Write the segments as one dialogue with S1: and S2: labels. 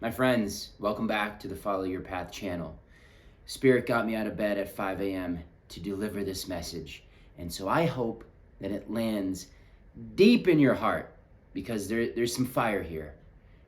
S1: My friends, welcome back to the Follow Your Path channel. Spirit got me out of bed at 5 a.m. to deliver this message. And so I hope that it lands deep in your heart because there's some fire here.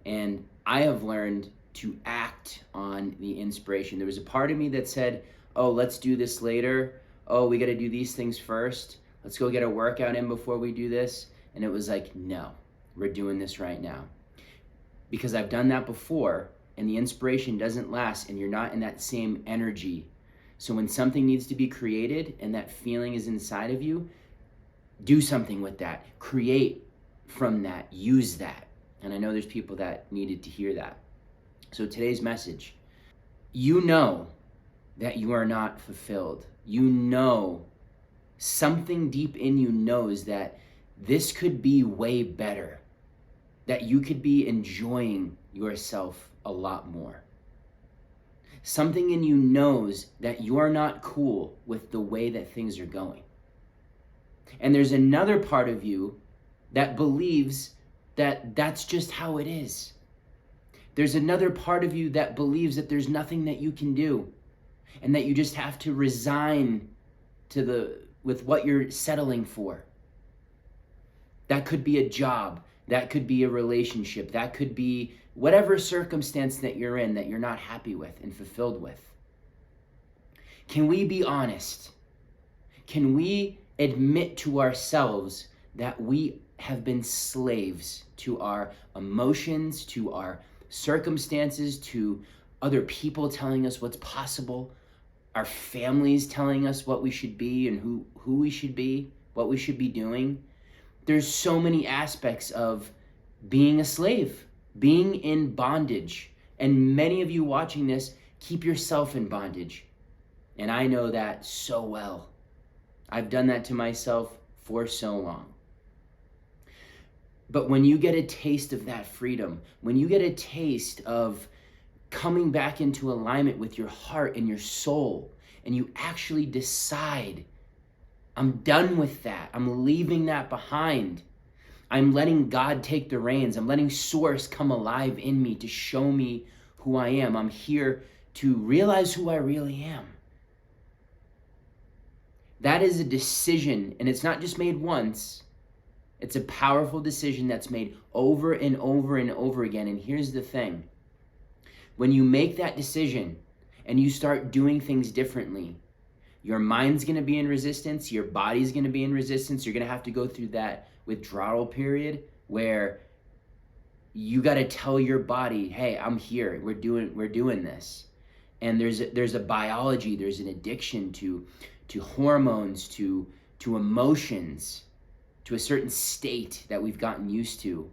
S1: And I have learned to act on the inspiration. There was a part of me that said, oh, let's do this later. Oh, we got to do these things first. Let's go get a workout in before we do this. And it was like, no, we're doing this right now. Because I've done that before and the inspiration doesn't last and you're not in that same energy. So when something needs to be created and that feeling is inside of you, do something with that. Create from that. Use that. And I know there's people that needed to hear that. So today's message, you know that you are not fulfilled. You know, something deep in you knows that this could be way better. That you could be enjoying yourself a lot more. Something in you knows that you're not cool with the way that things are going. And there's another part of you that believes that that's just how it is. There's another part of you that believes that there's nothing that you can do and that you just have to resign with what you're settling for. That could be a job. That could be a relationship. That could be whatever circumstance that you're in that you're not happy with and fulfilled with. Can we be honest? Can we admit to ourselves that we have been slaves to our emotions, to our circumstances, to other people telling us what's possible, our families telling us what we should be and who we should be, what we should be doing? There's so many aspects of being a slave, being in bondage. And many of you watching this keep yourself in bondage. And I know that so well. I've done that to myself for so long. But when you get a taste of that freedom, when you get a taste of coming back into alignment with your heart and your soul, and you actually decide, I'm done with that. I'm leaving that behind. I'm letting God take the reins. I'm letting Source come alive in me to show me who I am. I'm here to realize who I really am. That is a decision, and it's not just made once. It's a powerful decision that's made over and over and over again. And here's the thing. When you make that decision and you start doing things differently, your mind's going to be in resistance. Your body's going to be in resistance. You're going to have to go through that withdrawal period where you got to tell your body, hey, I'm here. We're doing this. And there's a biology, there's an addiction to hormones, to emotions, to a certain state that we've gotten used to,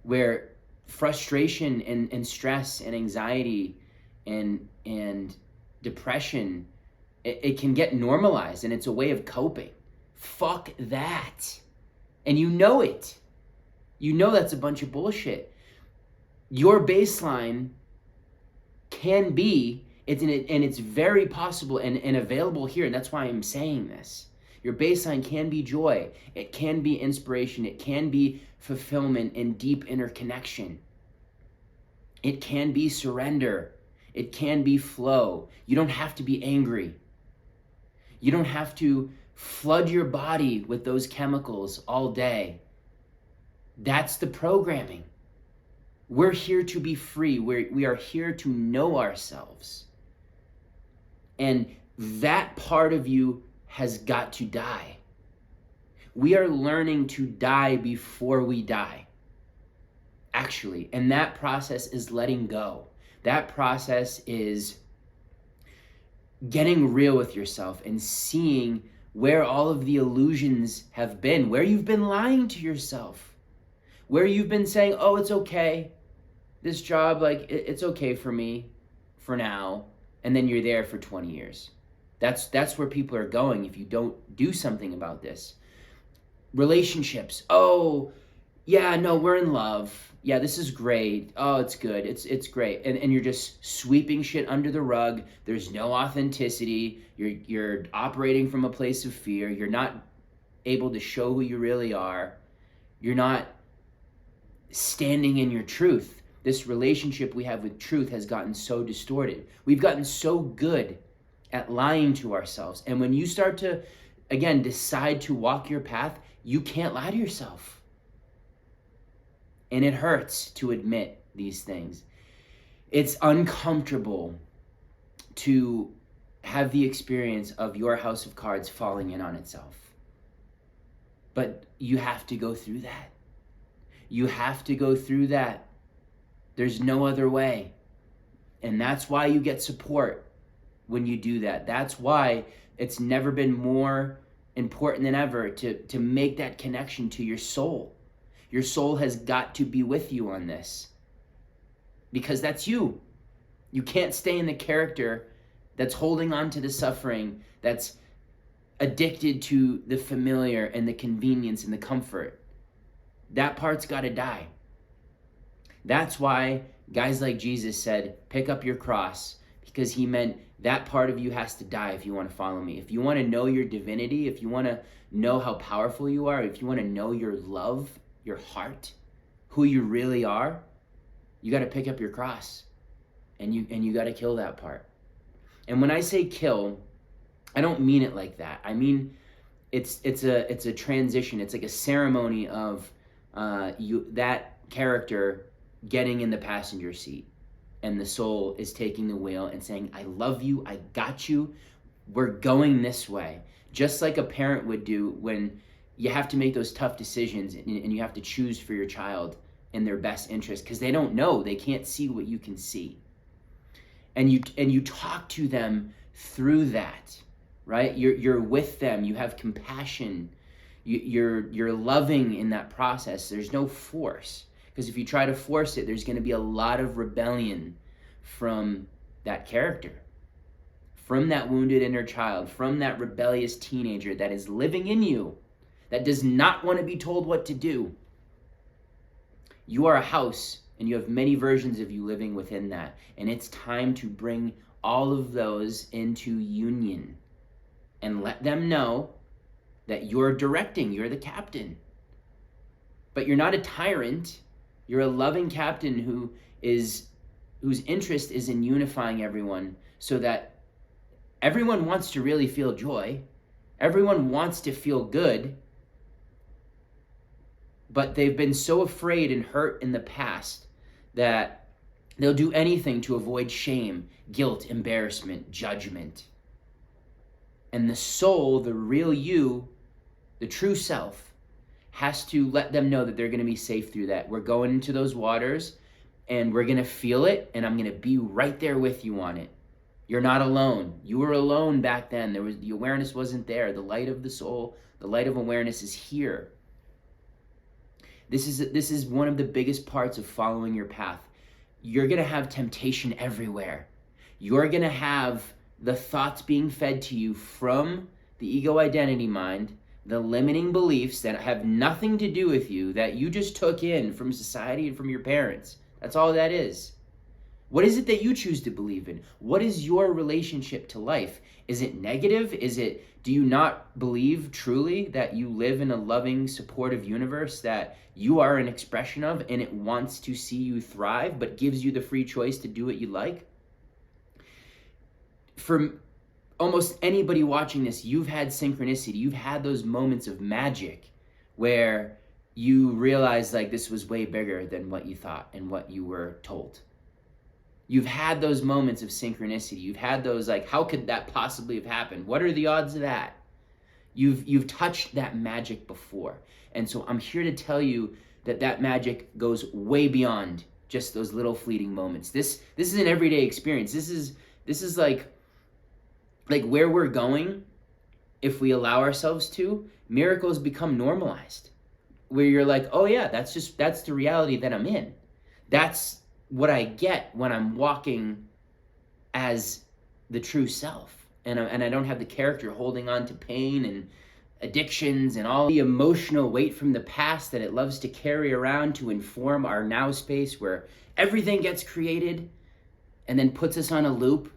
S1: where frustration and stress and anxiety and depression, it can get normalized, and it's a way of coping. Fuck that. And you know it. You know that's a bunch of bullshit. Your baseline can be, it's very possible and available here, and that's why I'm saying this. Your baseline can be joy. It can be inspiration. It can be fulfillment and deep interconnection. It can be surrender. It can be flow. You don't have to be angry. You don't have to flood your body with those chemicals all day. That's the programming. We're here to be free. We are here to know ourselves. And that part of you has got to die. We are learning to die before we die, actually. And that process is letting go. That process is getting real with yourself and seeing where all of the illusions have been, where you've been lying to yourself, where you've been saying, oh, it's okay. This job, it's okay for me for now. And then you're there for 20 years. That's where people are going if you don't do something about this. Relationships. Oh, yeah, no, we're in love. Yeah, this is great. Oh, it's good. It's great. And you're just sweeping shit under the rug. There's no authenticity. You're operating from a place of fear. You're not able to show who you really are. You're not standing in your truth. this relationship we have with truth has gotten so distorted. We've gotten so good at lying to ourselves. And when you start to, again, decide to walk your path, you can't lie to yourself. And it hurts to admit these things. It's uncomfortable to have the experience of your house of cards falling in on itself. But you have to go through that. You have to go through that. There's no other way. And that's why you get support when you do that. That's why it's never been more important than ever to make that connection to your soul. Your soul has got to be with you on this. Because that's you. You can't stay in the character that's holding on to the suffering, that's addicted to the familiar and the convenience and the comfort. That part's got to die. That's why guys like Jesus said, pick up your cross, because he meant that part of you has to die if you want to follow me. If you want to know your divinity, if you want to know how powerful you are, if you want to know your love, your heart, who you really are, you got to pick up your cross, and you got to kill that part. And when I say kill, I don't mean it like that. I mean it's a transition. It's like a ceremony of that character getting in the passenger seat, and the soul is taking the wheel and saying, I love you, I got you, we're going this way. Just like a parent would do when you have to make those tough decisions and you have to choose for your child in their best interest, because they don't know, they can't see what you can see. And you talk to them through that, right? You're with them, you have compassion, you're loving in that process. There's no force, because if you try to force it, there's going to be a lot of rebellion from that character, from that wounded inner child, from that rebellious teenager that is living in you, that does not want to be told what to do. You are a house, and you have many versions of you living within that. And it's time to bring all of those into union and let them know that you're directing, you're the captain. But you're not a tyrant. You're a loving captain whose interest is in unifying everyone, so that everyone wants to really feel joy. Everyone wants to feel good. But they've been so afraid and hurt in the past that they'll do anything to avoid shame, guilt, embarrassment, judgment. And the soul, the real you, the true self, has to let them know that they're going to be safe through that. We're going into those waters, and we're going to feel it, and I'm going to be right there with you on it. You're not alone. You were alone back then. The awareness wasn't there. The light of the soul, the light of awareness is here. This is one of the biggest parts of following your path. You're going to have temptation everywhere. You're going to have the thoughts being fed to you from the ego identity mind, the limiting beliefs that have nothing to do with you, that you just took in from society and from your parents. That's all that is. What is it that you choose to believe in? What is your relationship to life? Is it negative? Do you not believe truly that you live in a loving, supportive universe that you are an expression of, and it wants to see you thrive, but gives you the free choice to do what you like? For almost anybody watching this, you've had synchronicity. You've had those moments of magic where you realize like this was way bigger than what you thought and what you were told. You've had those moments of synchronicity. You've had those like, how could that possibly have happened? What are the odds of that? You've touched that magic before. And so I'm here to tell you that magic goes way beyond just those little fleeting moments. This is an everyday experience. This is like where we're going. If we allow ourselves to, miracles become normalized, where you're like, oh yeah, that's the reality that I'm in. That's what I get when I'm walking as the true self, and I don't have the character holding on to pain and addictions and all the emotional weight from the past that it loves to carry around to inform our now space, where everything gets created and then puts us on a loop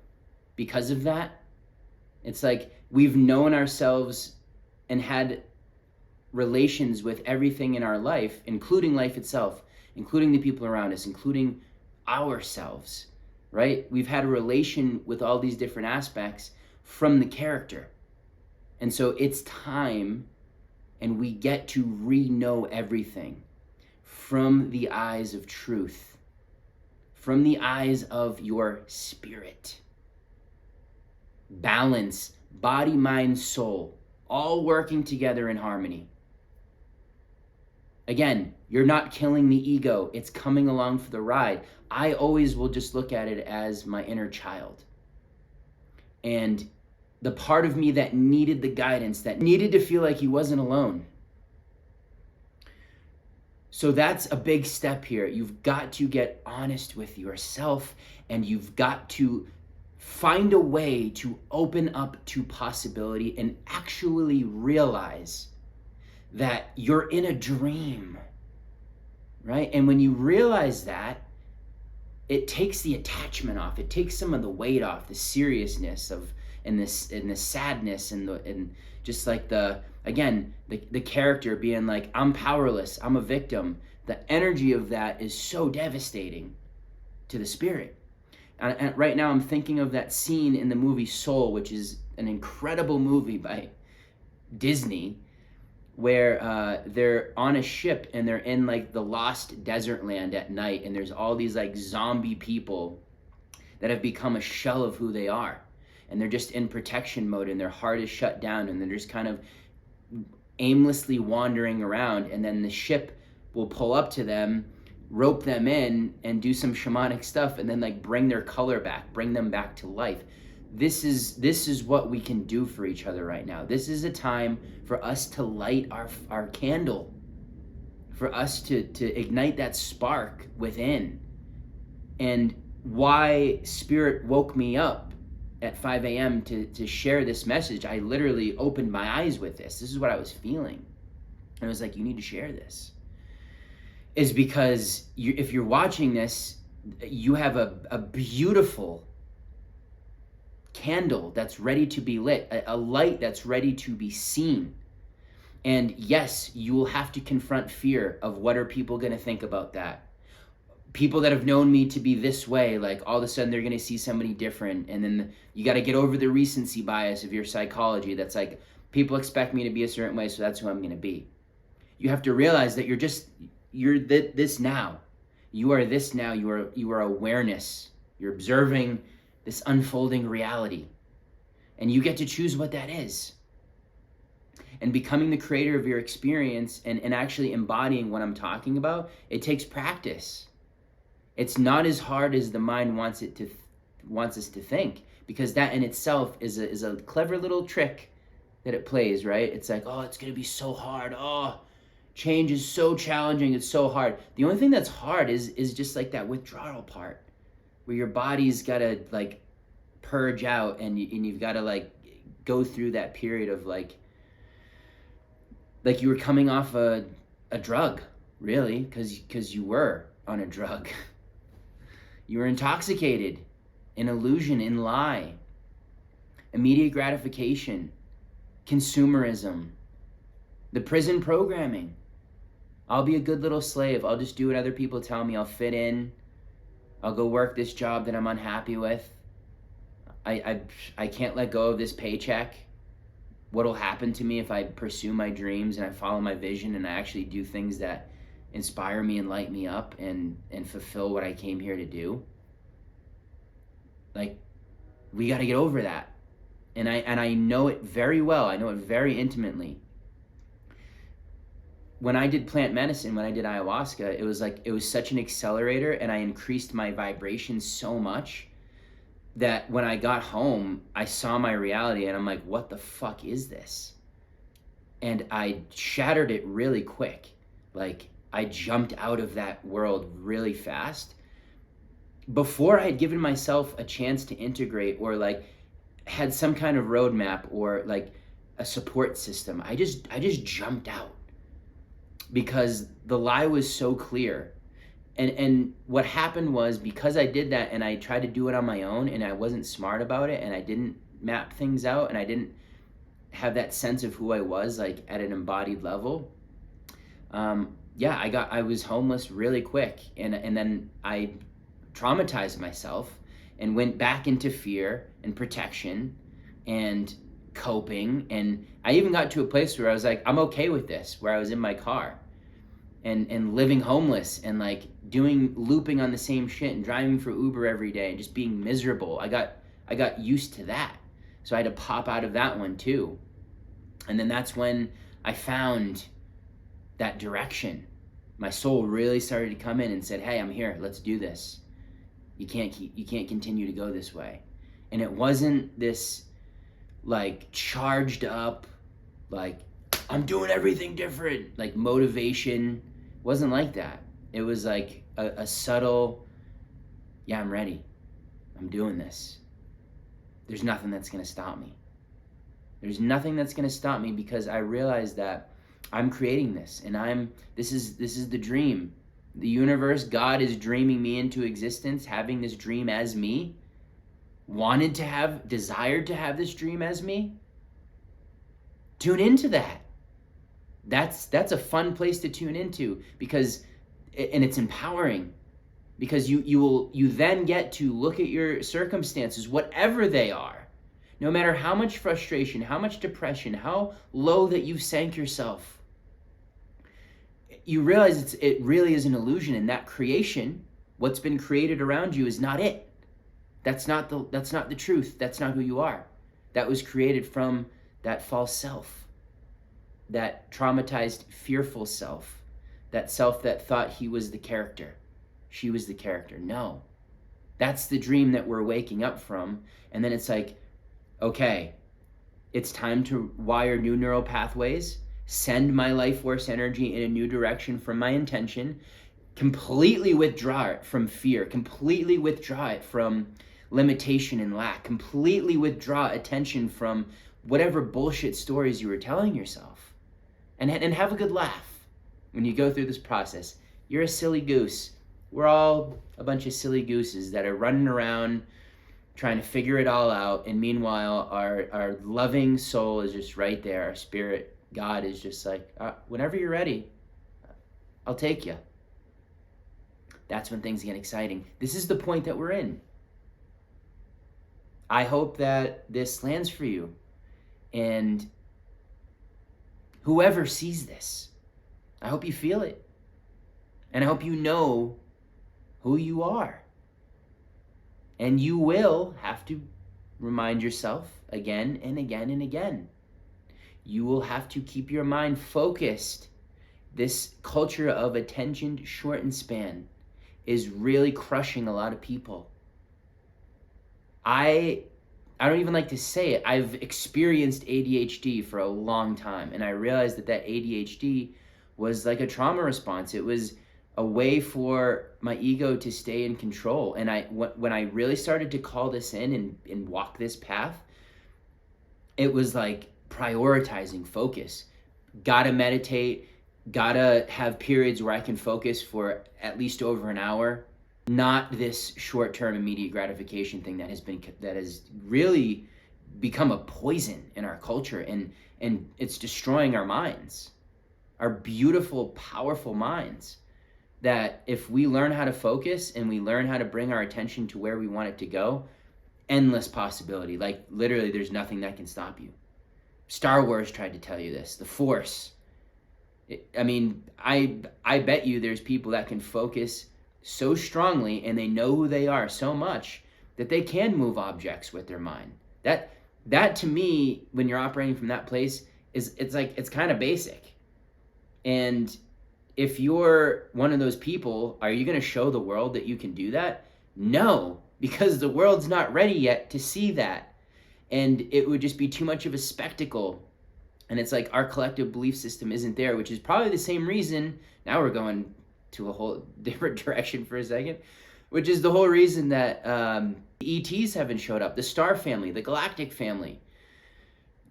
S1: because of that. It's like we've known ourselves and had relations with everything in our life, including life itself, including the people around us, including ourselves, right? We've had a relation with all these different aspects from the character. And so it's time, and we get to re-know everything from the eyes of truth, from the eyes of your spirit. Balance, body, mind, soul, all working together in harmony. Again, you're not killing the ego. It's coming along for the ride. I always will just look at it as my inner child. And the part of me that needed the guidance, that needed to feel like he wasn't alone. So that's a big step here. You've got to get honest with yourself, and you've got to find a way to open up to possibility and actually realize that you're in a dream, right? And when you realize that, it takes the attachment off. It takes some of the weight off, the seriousness of, and the sadness, and just like the character being like, I'm powerless, I'm a victim. The energy of that is so devastating to the spirit. And right now I'm thinking of that scene in the movie Soul, which is an incredible movie by Disney, where they're on a ship and they're in like the lost desert land at night, and there's all these like zombie people that have become a shell of who they are, and they're just in protection mode, and their heart is shut down, and they're just kind of aimlessly wandering around, and then the ship will pull up to them, rope them in, and do some shamanic stuff, and then like bring their color back, bring them back to life. This is what we can do for each other right now. This is a time for us to light our candle, for us to ignite that spark within. And why Spirit woke me up at 5 a.m. to share this message, I literally opened my eyes with this. This is what I was feeling. And I was like, you need to share this. Is because if you're watching this, you have a beautiful candle that's ready to be lit, a light that's ready to be seen. And yes, you will have to confront fear of what are people going to think about that. People that have known me to be this way, like all of a sudden they're going to see somebody different. And then you got to get over the recency bias of your psychology. That's like, people expect me to be a certain way, so that's who I'm going to be. You have to realize that you're this now. You are this now. You are awareness. You're observing this unfolding reality. And you get to choose what that is. And becoming the creator of your experience and actually embodying what I'm talking about, it takes practice. It's not as hard as the mind wants us to think, because that in itself is a clever little trick that it plays, right? It's like, oh, it's going to be so hard. Oh, change is so challenging. It's so hard. The only thing that's hard is just like that withdrawal part, where your body's got to like purge out, and you've got to like go through that period of like you were coming off a drug, really, because you were on a drug. You were intoxicated in illusion, in lie, immediate gratification, consumerism, the prison programming. I'll be a good little slave. I'll just do what other people tell me. I'll fit in. I'll go work this job that I'm unhappy with. I can't let go of this paycheck. What'll happen to me if I pursue my dreams and I follow my vision and I actually do things that inspire me and light me up and fulfill what I came here to do? Like, we got to get over that. And I know it very well. I know it very intimately. When I did plant medicine, when I did ayahuasca, it was such an accelerator, and I increased my vibration so much that when I got home, I saw my reality and I'm like, what the fuck is this? And I shattered it really quick. Like, I jumped out of that world really fast before I had given myself a chance to integrate or like had some kind of roadmap or like a support system. I just jumped out because the lie was so clear. And what happened was, because I did that and I tried to do it on my own and I wasn't smart about it and I didn't map things out and I didn't have that sense of who I was like at an embodied level, I was homeless really quick. And then I traumatized myself and went back into fear and protection and coping. And I even got to a place where I was like, I'm okay with this, where I was in my car and living homeless and like looping on the same shit and driving for Uber every day and just being miserable. I got used to that. So I had to pop out of that one too. And then that's when I found that direction. My soul really started to come in and said, hey, I'm here, let's do this. You can't continue to go this way. And it wasn't this like charged up, like I'm doing everything different, like motivation. It wasn't like that. It was like a subtle, yeah, I'm ready. I'm doing this. There's nothing that's gonna stop me. There's nothing that's gonna stop me, because I realized that I'm creating this, and this is the dream. The universe, God is dreaming me into existence, having this dream as me, desired to have this dream as me. Tune into that. That's a fun place to tune into, and it's empowering, because you then get to look at your circumstances, whatever they are, no matter how much frustration, how much depression, how low that you've sank yourself. You realize it really is an illusion, and that creation, what's been created around you, is not it. That's not the truth. That's not who you are. That was created from that false self, that traumatized, fearful self, that self that thought he was the character, she was the character. No, that's the dream that we're waking up from. And then it's like, okay, it's time to wire new neural pathways, send my life force energy in a new direction from my intention, completely withdraw it from fear, completely withdraw it from limitation and lack, completely withdraw attention from whatever bullshit stories you were telling yourself, and have a good laugh when you go through this process. You're a silly goose. We're all a bunch of silly gooses that are running around trying to figure it all out, and meanwhile our loving soul is just right there. Our spirit, God, is just like, whenever you're ready, I'll take you. That's when things get exciting. This is the point that we're in. I hope that this lands for you. And whoever sees this, I hope you feel it. And I hope you know who you are. And you will have to remind yourself again and again and again. You will have to keep your mind focused. This culture of attention short and span is really crushing a lot of people. I don't even like to say it. I've experienced ADHD for a long time, and I realized that ADHD was like a trauma response. It was a way for my ego to stay in control. And when I really started to call this in and walk this path, it was like prioritizing focus. Gotta meditate, gotta have periods where I can focus for at least over an hour. Not this short-term immediate gratification thing that has really become a poison in our culture, and it's destroying our minds, our beautiful, powerful minds. That if we learn how to focus and we learn how to bring our attention to where we want it to go, endless possibility. Like literally, there's nothing that can stop you. Star Wars tried to tell you this. The Force. I bet you there's people that can focus so strongly, and they know who they are so much that they can move objects with their mind. That to me, when you're operating from that place, it's kind of basic. And if you're one of those people, are you going to show the world that you can do that? No, because the world's not ready yet to see that. And it would just be too much of a spectacle. And it's like our collective belief system isn't there, which is probably the same reason. Now we're going to a whole different direction for a second, which is the whole reason that ETs haven't showed up. The star family, the galactic family,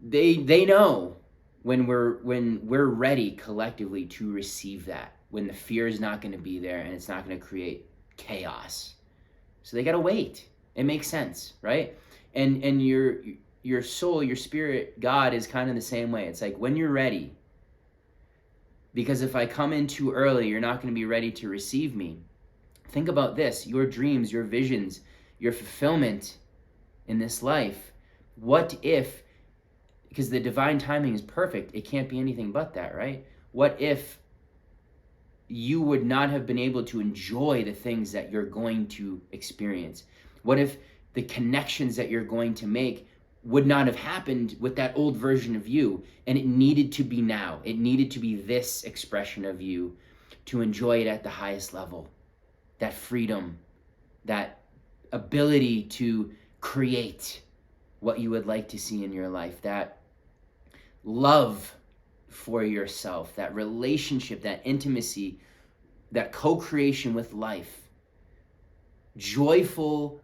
S1: they know when we're ready collectively to receive that, when the fear is not going to be there and it's not going to create chaos. So they got to wait. It makes sense, right? And your soul, your spirit, God is kind of the same way. It's like when you're ready. Because if I come in too early, you're not going to be ready to receive me. Think about this, your dreams, your visions, your fulfillment in this life. What if, because the divine timing is perfect, it can't be anything but that, right? What if you would not have been able to enjoy the things that you're going to experience? What if the connections that you're going to make would not have happened with that old version of you, and it needed to be now? It needed to be this expression of you to enjoy it at the highest level. That freedom, that ability to create what you would like to see in your life, that love for yourself, that relationship, that intimacy, that co-creation with life, joyful,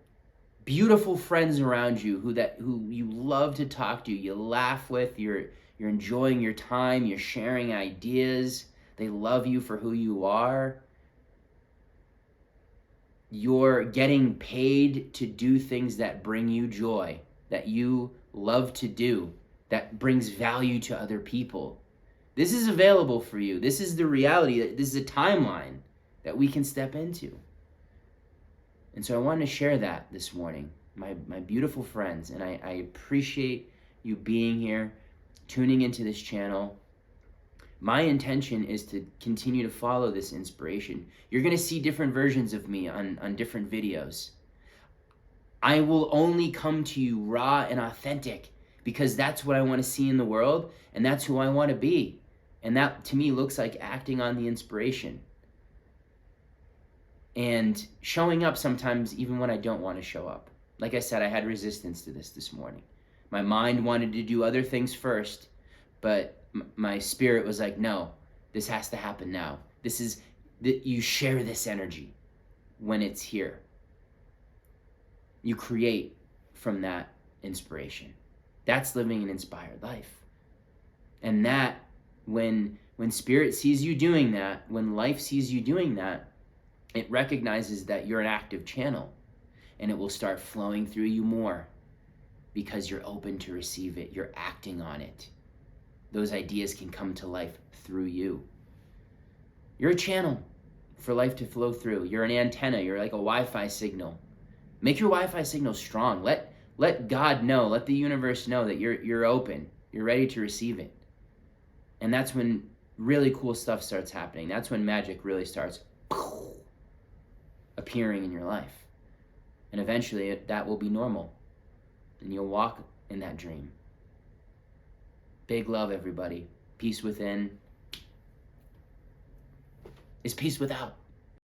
S1: beautiful friends around you who you love to talk to, you laugh with, you're enjoying your time, you're sharing ideas, they love you for who you are. You're getting paid to do things that bring you joy, that you love to do, that brings value to other people. This is available for you. This is the reality. This is a timeline that we can step into. And so I wanted to share that this morning, my beautiful friends, and I appreciate you being here, tuning into this channel. My intention is to continue to follow this inspiration. You're going to see different versions of me on different videos. I will only come to you raw and authentic because that's what I want to see in the world, and that's who I want to be. And that, to me, looks like acting on the inspiration and showing up sometimes even when I don't want to show up. Like I said, I had resistance to this morning. My mind wanted to do other things first, but my spirit was like, no, this has to happen now. This is, you share this energy when it's here. You create from that inspiration. That's living an inspired life. And that, when spirit sees you doing that, when life sees you doing that, it recognizes that you're an active channel, and it will start flowing through you more because you're open to receive it. You're acting on it. Those ideas can come to life through you. You're a channel for life to flow through. You're an antenna. You're like a Wi-Fi signal. Make your Wi-Fi signal strong. Let God know, let the universe know that you're open. You're ready to receive it. And that's when really cool stuff starts happening. That's when magic really starts appearing in your life. And eventually that will be normal. And you'll walk in that dream. Big love, everybody. Peace within is peace without.